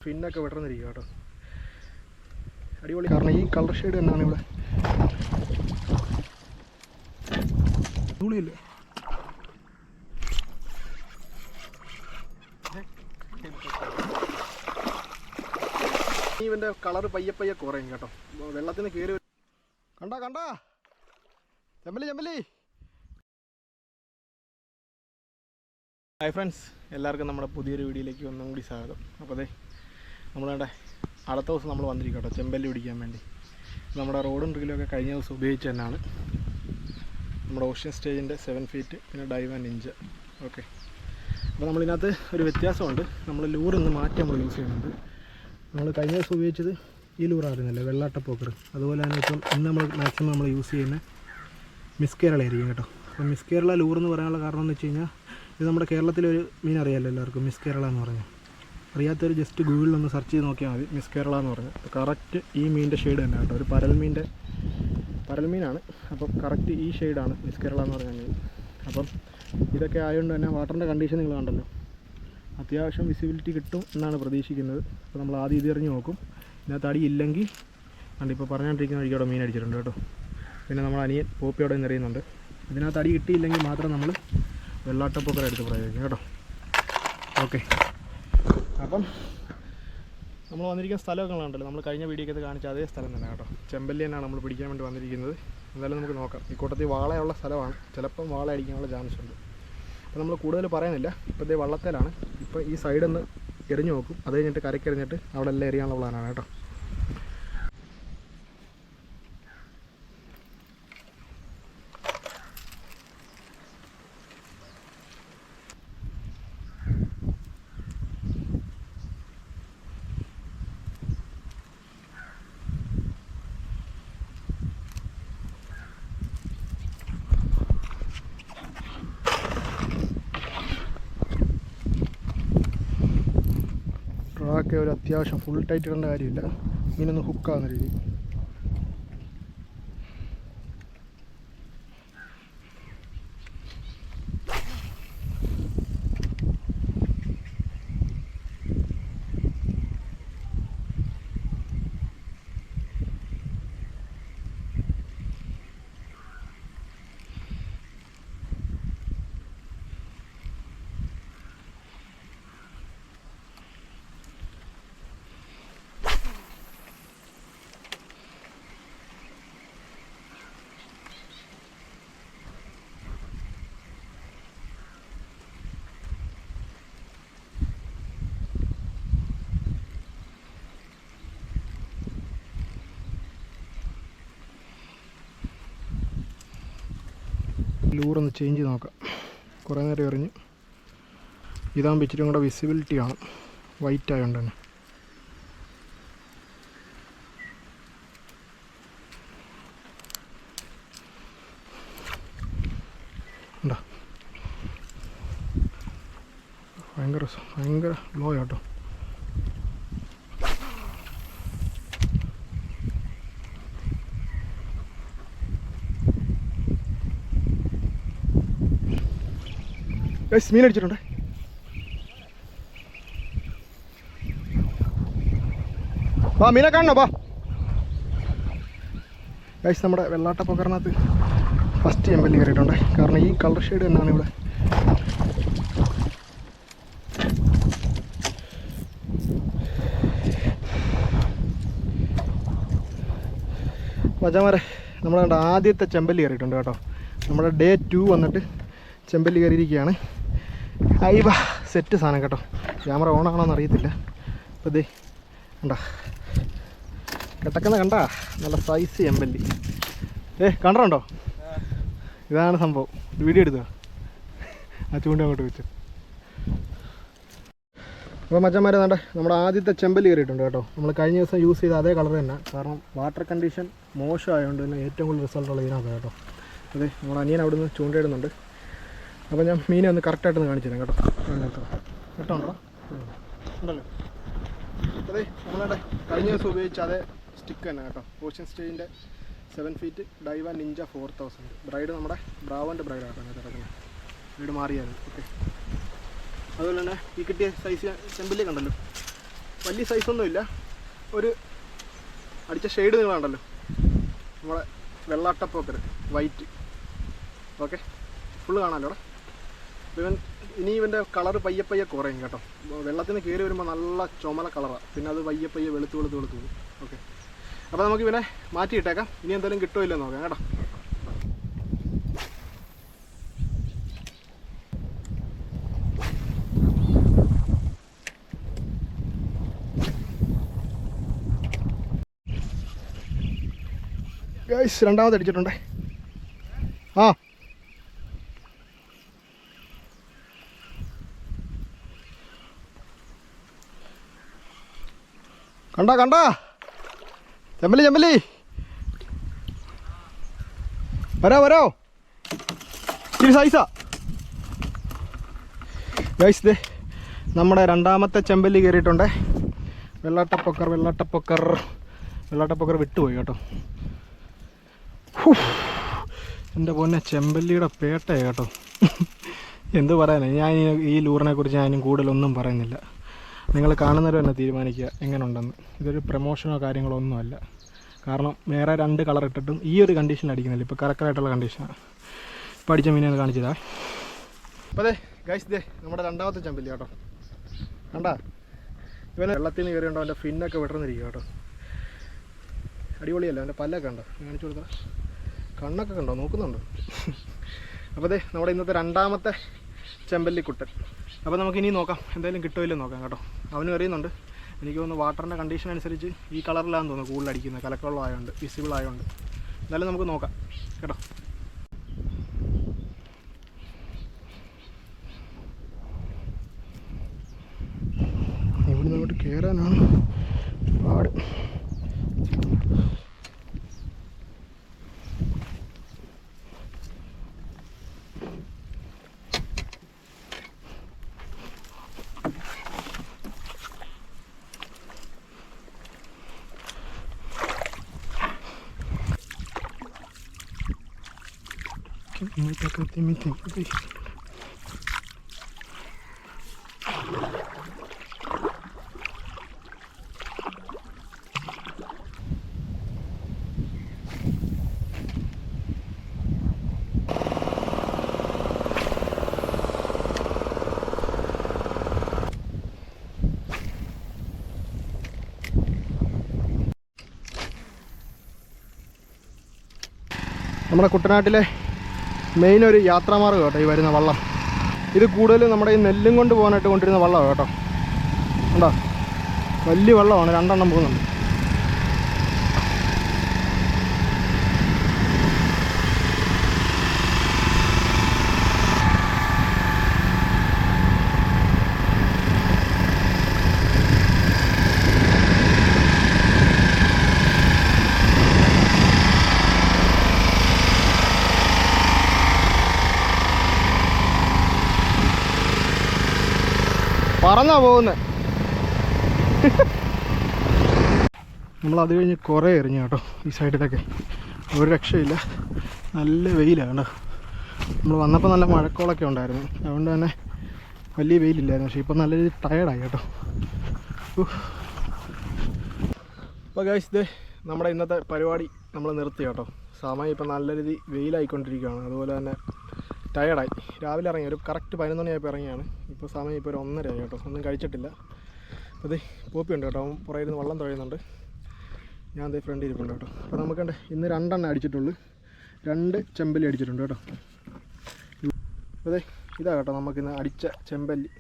ഫിന്നൊക്കെ വിടർന്നിരിക്കുക കേട്ടോ. അടിപൊളി. കാരണം ഈ കളർ ഷെയ്ഡ് തന്നെയാണ് ഇവിടെ. അടിപൊളിയല്ലേ? ഇവൻ്റെ കളറ് പയ്യെ കുറയും കേട്ടോ. വെള്ളത്തിന് കയറി കണ്ടാ ചെമ്പല്ലി. ഹായ് ഫ്രണ്ട്സ്, എല്ലാവർക്കും നമ്മുടെ പുതിയൊരു വീഡിയോയിലേക്ക് ഒന്നും കൂടി സ്വാഗതം. അപ്പോൾ അതെ നമ്മളുടെ അടുത്ത ദിവസം നമ്മൾ വന്നിരിക്കും കേട്ടോ ചെമ്പല്ലി പിടിക്കാൻ വേണ്ടി. നമ്മുടെ റോഡും ഡ്രില്ലൊക്കെ കഴിഞ്ഞ ദിവസം ഉപയോഗിച്ച് തന്നെയാണ്. നമ്മുടെ ഓഷ്യൻ സ്റ്റേജിൻ്റെ 7 ഫീറ്റ് പിന്നെ ഡൈവ് ആൻഡ് നിഞ്ച. ഓക്കെ, അപ്പോൾ നമ്മളിതിനകത്ത് ഒരു വ്യത്യാസമുണ്ട്. നമ്മൾ ലൂർ ഇന്ന് മാറ്റി നമ്മൾ യൂസ് ചെയ്യുന്നുണ്ട്. നമ്മൾ കഴിഞ്ഞ ദിവസം ഉപയോഗിച്ചത് ഈ ലൂറായിരുന്നല്ലേ, വെള്ളാട്ടപ്പോക്കർ. അതുപോലെ തന്നെ ഇപ്പം ഇന്ന് നമ്മൾ മാക്സിമം നമ്മൾ യൂസ് ചെയ്യുന്ന മിസ് കേരളയായിരിക്കും കേട്ടോ. അപ്പം മിസ് കേരള ലൂർ എന്ന് പറയാനുള്ള കാരണം എന്ന് വെച്ച് കഴിഞ്ഞാൽ, ഇത് നമ്മുടെ കേരളത്തിലൊരു മീൻ അറിയാമല്ലോ എല്ലാവർക്കും, മിസ് കേരള എന്ന് പറഞ്ഞാൽ. അറിയാത്തൊരു ജസ്റ്റ് ഗൂഗിളിലൊന്ന് സെർച്ച് ചെയ്ത് നോക്കിയാൽ മതി, മിസ് കേരള എന്ന് പറഞ്ഞാൽ. കറക്റ്റ് ഈ മീനിൻ്റെ ഷെയ്ഡ് തന്നെ കേട്ടോ. ഒരു പരൽമീനാണ്. അപ്പം കറക്റ്റ് ഈ ഷെയ്ഡാണ് മിസ് കേരള എന്ന് പറഞ്ഞാൽ മീൻ. അപ്പം ഇതൊക്കെ ആയതുകൊണ്ട് തന്നെ വാട്ടറിൻ്റെ കണ്ടീഷൻ നിങ്ങൾ കണ്ടല്ലോ, അത്യാവശ്യം വിസിബിലിറ്റി കിട്ടും എന്നാണ് പ്രതീക്ഷിക്കുന്നത്. അപ്പോൾ നമ്മൾ ആദ്യം ഇത് എറിഞ്ഞ് നോക്കും. ഇതിനകത്ത് അടിയില്ലെങ്കിൽ കണ്ട് ഇപ്പോൾ പറഞ്ഞുകൊണ്ടിരിക്കുന്ന വഴിക്കവിടെ മീൻ അടിച്ചിട്ടുണ്ട് കേട്ടോ. പിന്നെ നമ്മൾ അനിയൻ പോപ്പിയോടെ നിറയുന്നുണ്ട്. ഇതിനകത്ത് അടി കിട്ടിയില്ലെങ്കിൽ മാത്രം നമ്മൾ വെള്ളാട്ടപ്പൊക്കർ എടുത്ത് പ്രയോഗിക്കും കേട്ടോ. ഓക്കെ, അപ്പം നമ്മൾ വന്നിരിക്കുന്ന സ്ഥലമൊക്കെ കണ്ടല്ലോ, നമ്മൾ കഴിഞ്ഞ വീഡിയോക്കകത്ത് കാണിച്ച അതേ സ്ഥലം തന്നെ കേട്ടോ. ചെമ്പല്ലി തന്നെയാണ് നമ്മൾ പിടിക്കാൻ വേണ്ടി വന്നിരിക്കുന്നത്. എന്തായാലും നമുക്ക് നോക്കാം. ഈ കൂട്ടത്തിൽ വാളയുള്ള സ്ഥലമാണ്, ചിലപ്പം വാള അടിക്കാനുള്ള ചാൻസ് ഉണ്ട്. അപ്പോൾ നമ്മൾ കൂടുതൽ പറയുന്നില്ല. ഇപ്പോഴത്തെ വള്ളത്തേലാണ്. ഇപ്പോൾ ഈ സൈഡൊന്ന് എറിഞ്ഞു നോക്കും, അത് കഴിഞ്ഞിട്ട് കരക്കെറിഞ്ഞിട്ട് അവിടെ എല്ലാം എറിയാനുള്ള പ്ലാനാണ് കേട്ടോ. ട്രാക്ക് ഒരു അത്യാവശ്യം ഫുൾ ടൈറ്റ് ഇടേണ്ട കാര്യമില്ല, മീനൊന്ന് ഹുക്കാവുന്ന രീതി. ലൂറൊന്ന് ചേഞ്ച് ചെയ്ത് നോക്കാം. കുറേ നേരം എറിഞ്ഞ് ഇതാകുമ്പോൾ ഇച്ചിരി കൂടെ വിസിബിലിറ്റി കാണും, വൈറ്റ് ആയതുകൊണ്ട് തന്നെ. ഉണ്ടോ, ഭയങ്കര ലോ ആട്ടോ. മീൻ അടിച്ചിട്ടുണ്ട്. മീനെ കാണണോ? ഗൈസ്, നമ്മുടെ വെള്ളാട്ടപ്പൊക്കറിനകത്ത് ഫസ്റ്റ് ചെമ്പല്ലി കയറിയിട്ടുണ്ട്. കാരണം ഈ കളർ ഷെയ്ഡ് തന്നെയാണ് ഇവിടെ. മച്ചാമാരെ, നമ്മുടെ ആദ്യത്തെ ചെമ്പല്ലി കയറിയിട്ടുണ്ട് കേട്ടോ. നമ്മുടെ ഡേ 2 വന്നിട്ട് ചെമ്പല്ലി കയറിയിരിക്കുകയാണ്. അയ്യ, സെറ്റ് സാധനം കേട്ടോ. ക്യാമറ ഓണാണോന്ന് അറിയത്തില്ല. അപ്പോൾ ഇതേ കണ്ടാ, കണ്ടാ നല്ല സൈസ് ചെമ്പല്ലി. കണ്ടോ? ഇതാണ് സംഭവം. വീഡിയോ എടുക്കുക, ആ ചൂണ്ട അങ്ങോട്ട് വെച്ച്. അപ്പോൾ മച്ചന്മാരെ വേണ്ട, നമ്മുടെ ആദ്യത്തെ ചെമ്പല്ലി കയറിയിട്ടുണ്ട് കേട്ടോ. നമ്മൾ കഴിഞ്ഞ ദിവസം യൂസ് ചെയ്ത അതേ കളർ തന്നെ. കാരണം വാട്ടർ കണ്ടീഷൻ മോശമായതുകൊണ്ട് തന്നെ ഏറ്റവും കൂടുതൽ റിസൾട്ടുള്ള ഇതിനകത്ത് കേട്ടോ. അതെ, നമ്മുടെ അനിയൻ അവിടെ നിന്ന് ചൂണ്ടയിടുന്നുണ്ട്. അപ്പോൾ ഞാൻ മീനെ ഒന്ന് കറക്റ്റായിട്ടൊന്ന് കാണിച്ചു തരാം കേട്ടോ. കേട്ടോ ഉണ്ടല്ലോ. അതെ, നമ്മളുടെ കഴിഞ്ഞ ദിവസം ഉപയോഗിച്ച അതേ സ്റ്റിക്ക് തന്നെ കേട്ടോ. ഓഷ്യൻ സ്റ്റേജിൻ്റെ 7 feet dive and ninja 4000. Bride നമ്മുടെ ബ്രാവോൻ്റെ ബ്രൈഡാണ് കേട്ടോ കിടക്കുന്നത്. ബ്രൈഡ് മാറിയാണ്. ഓക്കെ, അതുപോലെ തന്നെ ഈ കിട്ടിയ സൈസ് ചെമ്പല്ലി കണ്ടല്ലോ, വലിയ സൈസൊന്നുമില്ല. ഒരു അടിച്ച ഷെയ്ഡ് നിങ്ങൾ കണ്ടല്ലോ, നമ്മളെ വെള്ളാട്ടപ്പോക്കർ വൈറ്റ്. ഓക്കെ, ഫുള്ള് കാണാമല്ലോ അവിടെ. ഇനി ഇവൻ്റെ കളറ് പയ്യെ കുറയും കേട്ടോ. വെള്ളത്തിൽ നിന്ന് കയറി വരുമ്പോൾ നല്ല ചുമല കളറാണ്, പിന്നെ അത് പയ്യെ വെളുത്ത് പോകും. ഓക്കെ, അപ്പോൾ നമുക്ക് ഇവനെ മാറ്റിയിട്ടേക്കാം. ഇനി എന്തെങ്കിലും കിട്ടുമോ ഇല്ലെന്ന് നോക്കാം കേട്ടോ. ഗൈസ്, രണ്ടാമത് അടിച്ചിട്ടുണ്ടേ. ആ കണ്ടാ ചെമ്പല്ലി വരോ ഇച്ചിരി സൈസാ ഗൈസ്. ദേ നമ്മുടെ രണ്ടാമത്തെ ചെമ്പല്ലി കയറിയിട്ടുണ്ടേ. വെള്ളാട്ടപ്പൊക്കർ വിട്ടുപോയി കേട്ടോ. എൻ്റെ പൊന്നെ, ചെമ്പല്ലിയുടെ പേട്ടയാണ് കേട്ടോ. എന്ത് പറയാനാ, ഞാൻ ഈ ലൂറിനെ കുറിച്ച് ഞാനും കൂടുതലൊന്നും പറയുന്നില്ല. നിങ്ങൾ കാണുന്നവർ തന്നെ തീരുമാനിക്കുക എങ്ങനെ ഉണ്ടെന്ന്. ഇതൊരു പ്രമോഷനോ കാര്യങ്ങളോ ഒന്നുമല്ല. കാരണം വേറെ 2 കളർ ഇട്ടിട്ടും ഈ ഒരു കണ്ടീഷനിൽ അടിക്കുന്നില്ല. ഇപ്പോൾ കറക്റ്റായിട്ടുള്ള കണ്ടീഷനാണ്. ഇപ്പോൾ അടിച്ച മീനെ കാണിച്ചതാ. അപ്പോൾ അതെ ഗൈസ്, ദേ നമ്മുടെ രണ്ടാമത്തെ ചെമ്പല്ലി കേട്ടോ. കണ്ടാ, ഇവനെ വെള്ളത്തിൽ നിന്ന് കയറിയുണ്ടോ, അവൻ്റെ ഫിന്നൊക്കെ വിടർന്നിരിക്കുക കേട്ടോ. അടിപൊളിയല്ല, അവൻ്റെ പല്ലൊക്കെ ഉണ്ടോ കാണിച്ചു കൊടുത്താൽ, കണ്ണൊക്കെ കണ്ടോ, നോക്കുന്നുണ്ടോ. അപ്പോൾ അതെ നമ്മുടെ ഇന്നത്തെ രണ്ടാമത്തെ ചെമ്പല്ലിക്കുട്ടൻ. അപ്പോൾ നമുക്കിനി നോക്കാം എന്തെങ്കിലും കിട്ടുമല്ലോ നോക്കാം കേട്ടോ. അവനും അറിയുന്നുണ്ട്. എനിക്ക് തോന്നുന്നു വാട്ടറിൻ്റെ കണ്ടീഷൻ അനുസരിച്ച് ഈ കളറിലാണെന്ന് തോന്നുന്നു കൂടുതൽ അടിക്കുന്നത്, കലക്കവെള്ളം ആയതുകൊണ്ട്, വിസിബിൾ ആയതുകൊണ്ട്. എന്തായാലും നമുക്ക് നോക്കാം കേട്ടോ. ഇവിടുന്ന് അങ്ങോട്ട് കയറാനാണ് പാട്. നമ്മുടെ കുട്ടനാട്ടിലെ മെയിൻ ഒരു യാത്രാമാർഗ്ഗം കേട്ടോ ഈ വരുന്ന വള്ളം. ഇത് കൂടുതലും നമ്മുടെ ഈ നെല്ലും കൊണ്ട് പോകാനായിട്ട് കൊണ്ടിരുന്ന വള്ളമാണ് കേട്ടോ. കണ്ടോ, വലിയ വെള്ളമാണ്, 2 എണ്ണം പോകുന്നുണ്ട്. പറന്നാ പോകുന്നത്. നമ്മളത് കഴിഞ്ഞ് കുറേ എറിഞ്ഞു കേട്ടോ ഈ സൈഡിലൊക്കെ. ഒരു രക്ഷയില്ല, നല്ല വെയിലാണ് കേട്ടോ. നമ്മൾ വന്നപ്പോൾ നല്ല മഴക്കോളൊക്കെ ഉണ്ടായിരുന്നു, അതുകൊണ്ട് തന്നെ വലിയ വെയിലില്ലായിരുന്നു. പക്ഷേ ഇപ്പോൾ നല്ല രീതിയിൽ ടയർഡായി കേട്ടോ. അപ്പോൾ ഗൈസ്, ദേ നമ്മുടെ ഇന്നത്തെ പരിപാടി നമ്മൾ നിർത്തി കേട്ടോ. സമയം ഇപ്പോൾ നല്ല രീതി വെയിലായിക്കൊണ്ടിരിക്കുകയാണ്, അതുപോലെ തന്നെ ടയർഡായി. രാവിലെ ഇറങ്ങി, ഒരു കറക്റ്റ് 11 മണിയായപ്പോൾ ഇറങ്ങിയാണ്. ഇപ്പോൾ സമയം ഇപ്പോൾ ഒരു 1:30 ആയി കേട്ടോ. ഒന്നും കഴിച്ചിട്ടില്ല. അപ്പോൾ ഇത് പോപ്പി ഉണ്ട് കേട്ടോ, അവൻ പുറകിൽ നിന്ന് വെള്ളം തുഴയുന്നുണ്ട്. ഞാൻ അതേ ഫ്രണ്ട് ഇരിപ്പുണ്ട് കേട്ടോ. അപ്പോൾ നമുക്കുണ്ട് ഇന്ന് 2 എണ്ണം അടിച്ചിട്ടുള്ളൂ, 2 ചെമ്പല്ലി അടിച്ചിട്ടുണ്ട് കേട്ടോ. അതെ ഇതാ കേട്ടോ നമുക്കിന്ന് അടിച്ച ചെമ്പല്ലി.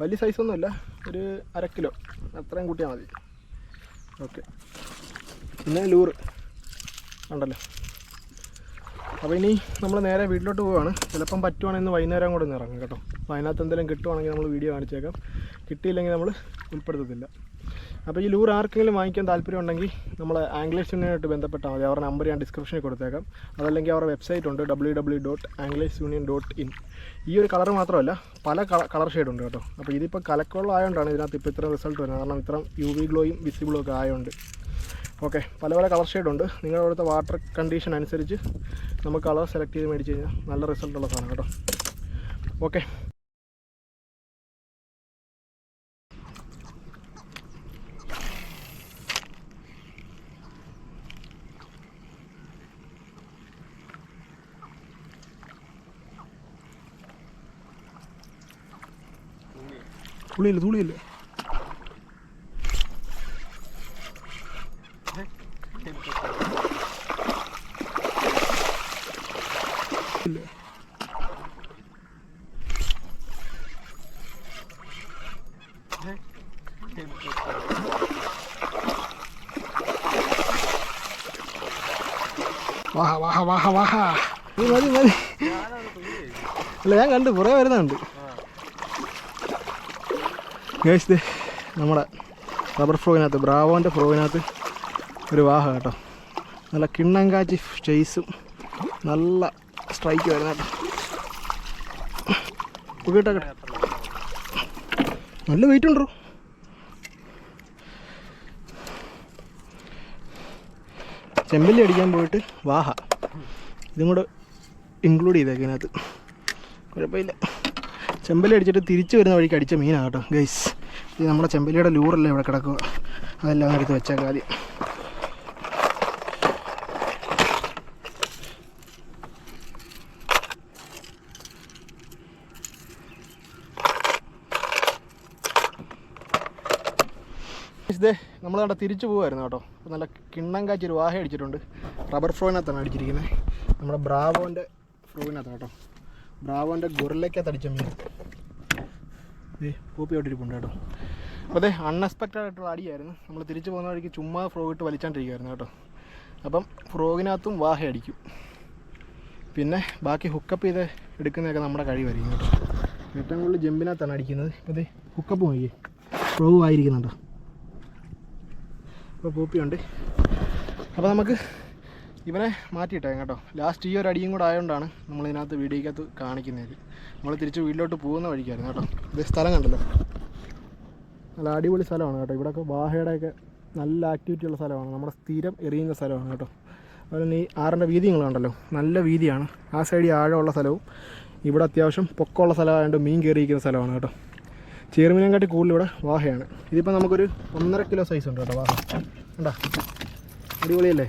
വലിയ സൈസൊന്നുമില്ല, ഒരു 1/2 കിലോ അത്രയും കൂട്ടിയാൽ മതി. ഓക്കെ, പിന്നെ ലൂറ് ഉണ്ടല്ലോ. അപ്പോൾ ഇനി നമ്മൾ നേരെ വീട്ടിലോട്ട് പോവുകയാണ്. ചിലപ്പം പറ്റുവാണെങ്കിൽ ഇന്ന് വൈകുന്നേരം കൂടെ ഒന്ന് ഇറങ്ങും കേട്ടോ. അപ്പോൾ അതിനകത്ത് എന്തെങ്കിലും കിട്ടുവാണെങ്കിൽ നമ്മൾ വീഡിയോ കാണിച്ചേക്കാം, കിട്ടിയില്ലെങ്കിൽ നമ്മൾ ഉൾപ്പെടുത്തത്തില്ല. അപ്പോൾ ഈ ലൂർ ആർക്കെങ്കിലും വാങ്ങിക്കാൻ താല്പര്യം ഉണ്ടെങ്കിൽ നമ്മൾ ആംഗ്ലേഴ്സ് യൂണിയനായിട്ട് ബന്ധപ്പെട്ടാൽ മതി. അവരുടെ നമ്പർ ഞാൻ ഡിസ്ക്രിപ്ഷനിൽ കൊടുത്തേക്കാം. അതല്ലെങ്കിൽ അവരുടെ വെബ്സൈറ്റ് ഉണ്ട് www.anglesunion.in. ഈ ഒരു കളർ മാത്രമല്ല, പല കളർ ഷെയ്ഡുണ്ട് കേട്ടോ. അപ്പോൾ ഇതിപ്പോൾ കലക്കവെള്ളം ആയതുകൊണ്ടാണ് ഇതിനകത്ത് ഇപ്പോൾ ഇത്ര റിസൾട്ട് വരുന്നത്. കാരണം ഇത്ര UV ഗ്ലോയും വിസിബിളും ഒക്കെ ആയതുകൊണ്ട്. ഓക്കെ, പല കളർ ഷെയ്ഡുണ്ട്. നിങ്ങളുടെ അവിടുത്തെ വാട്ടർ കണ്ടീഷൻ അനുസരിച്ച് നമുക്ക് കളർ സെലക്ട് ചെയ്ത് മേടിച്ച് കഴിഞ്ഞാൽ നല്ല റിസൾട്ടുള്ള സാധനം കേട്ടോ. ഓക്കെ. തുളിയില്ല വാഹ മതി അല്ല ഞാൻ കണ്ടു കുറേ വരുന്നുണ്ട്. ഗൈസ് നമ്മുടെ റബ്ബർ ഫ്രോഗിനകത്ത് ബ്രാവോൻ്റെ ഫ്രോഗിനകത്ത് ഒരു വാഹ കേട്ടോ. നല്ല കിണ്ണം കാച്ചി ചേസും നല്ല സ്ട്രൈക്ക് വരുന്ന കേട്ടോ. കേട്ടോ നല്ല വെയിറ്റ് ഉണ്ടോ. ചെമ്പല്ലി അടിക്കാൻ പോയിട്ട് വാഹ ഇതും കൂടെ ഇൻക്ലൂഡ് ചെയ്തേക്കും ഇതിനകത്ത്. കുഴപ്പമില്ല. ചെമ്പല്ലി അടിച്ചിട്ട് തിരിച്ച് വരുന്ന വഴിക്ക് അടിച്ച മീനാണ് കേട്ടോ ഗൈസ്. ഇത് നമ്മുടെ ചെമ്പല്ലിയുടെ ലൂറല്ലേ ഇവിടെ കിടക്കുക, അതെല്ലാം എടുത്ത് വെച്ചേക്കാം ആദ്യം. ഇതേ നമ്മൾ അവിടെ തിരിച്ചു പോകുമായിരുന്നു കേട്ടോ. അപ്പോൾ നല്ല കിണ്ണം കാച്ചൊരു വാഹ അടിച്ചിട്ടുണ്ട്. റബ്ബർ ഫ്രോയിനകത്താണ് അടിച്ചിരിക്കുന്നത്. നമ്മുടെ ബ്രാവോൻ്റെ ഫ്രോയിനകത്താണ് കേട്ടോ. ബ്രാവോൻ്റെ ഗൊറില്ലയ്ക്കകത്ത് അടിച്ച മീൻ പൂപ്പി ഓട്ടിരിപ്പുണ്ട് കേട്ടോ. അപ്പോൾ അതെ അൺഎക്സ്പെക്റ്റഡ് ആയിട്ടുള്ള അടിയായിരുന്നു. നമ്മൾ തിരിച്ചു പോകുന്ന വഴിക്ക് ചുമ്മാ ഫ്രോഗ് ഇട്ട് വലിച്ചാണ്ടിരിക്കുമായിരുന്നു കേട്ടോ. അപ്പം ഫ്രോഗിനകത്തും വാഹ അടിക്കും. പിന്നെ ബാക്കി ഹുക്കപ്പ് ചെയ്ത് എടുക്കുന്നതൊക്കെ നമ്മുടെ കഴിവായിരിക്കും കേട്ടോ. ഏറ്റവും കൂടുതൽ ജമ്പിനകത്താണ് അടിക്കുന്നത്. അപ്പോൾ അതെ ഹുക്കപ്പ് നോക്കി ഫ്രോഗ് ആയിരിക്കുന്നുണ്ടോ. ഇപ്പോൾ പൂപ്പിയുണ്ട്. അപ്പോൾ നമുക്ക് ഇവനെ മാറ്റിയിട്ടേക്കാം കേട്ടോ. ലാസ്റ്റ് ഈ ഒരു അടിയും കൂടെ ആയതുകൊണ്ടാണ് നമ്മളിതിനകത്ത് വീഡിയോക്കകത്ത് കാണിക്കുന്നത്. നമ്മൾ തിരിച്ച് വീട്ടിലോട്ട് പോകുന്ന വഴിക്കായിരുന്നു കേട്ടോ. ഇത് സ്ഥലം കണ്ടല്ലോ, നല്ല അടിപൊളി സ്ഥലമാണ് കേട്ടോ. ഇവിടെയൊക്കെ വാഹയുടെയൊക്കെ നല്ല ആക്ടിവിറ്റി ഉള്ള സ്ഥലമാണ്. നമ്മുടെ സ്ഥിരം എറിയുന്ന സ്ഥലമാണ് കേട്ടോ. അതുപോലെ ഈ ആറിൻ്റെ വീതി നിങ്ങൾ കണ്ടല്ലോ, നല്ല വീതിയാണ്. ആ സൈഡിൽ ആഴമുള്ള സ്ഥലവും ഇവിടെ അത്യാവശ്യം പൊക്കമുള്ള സ്ഥലമായതുകൊണ്ട് മീൻ കയറിയിരിക്കുന്ന സ്ഥലമാണ് കേട്ടോ. ചെറുമീനെക്കാട്ടി കൂടുതൽ ഇവിടെ വാഹയാണ്. ഇതിപ്പോൾ നമുക്കൊരു 1.5 കിലോ സൈസ് ഉണ്ട് കേട്ടോ വാഹ. കണ്ടോ അടിപൊളിയല്ലേ.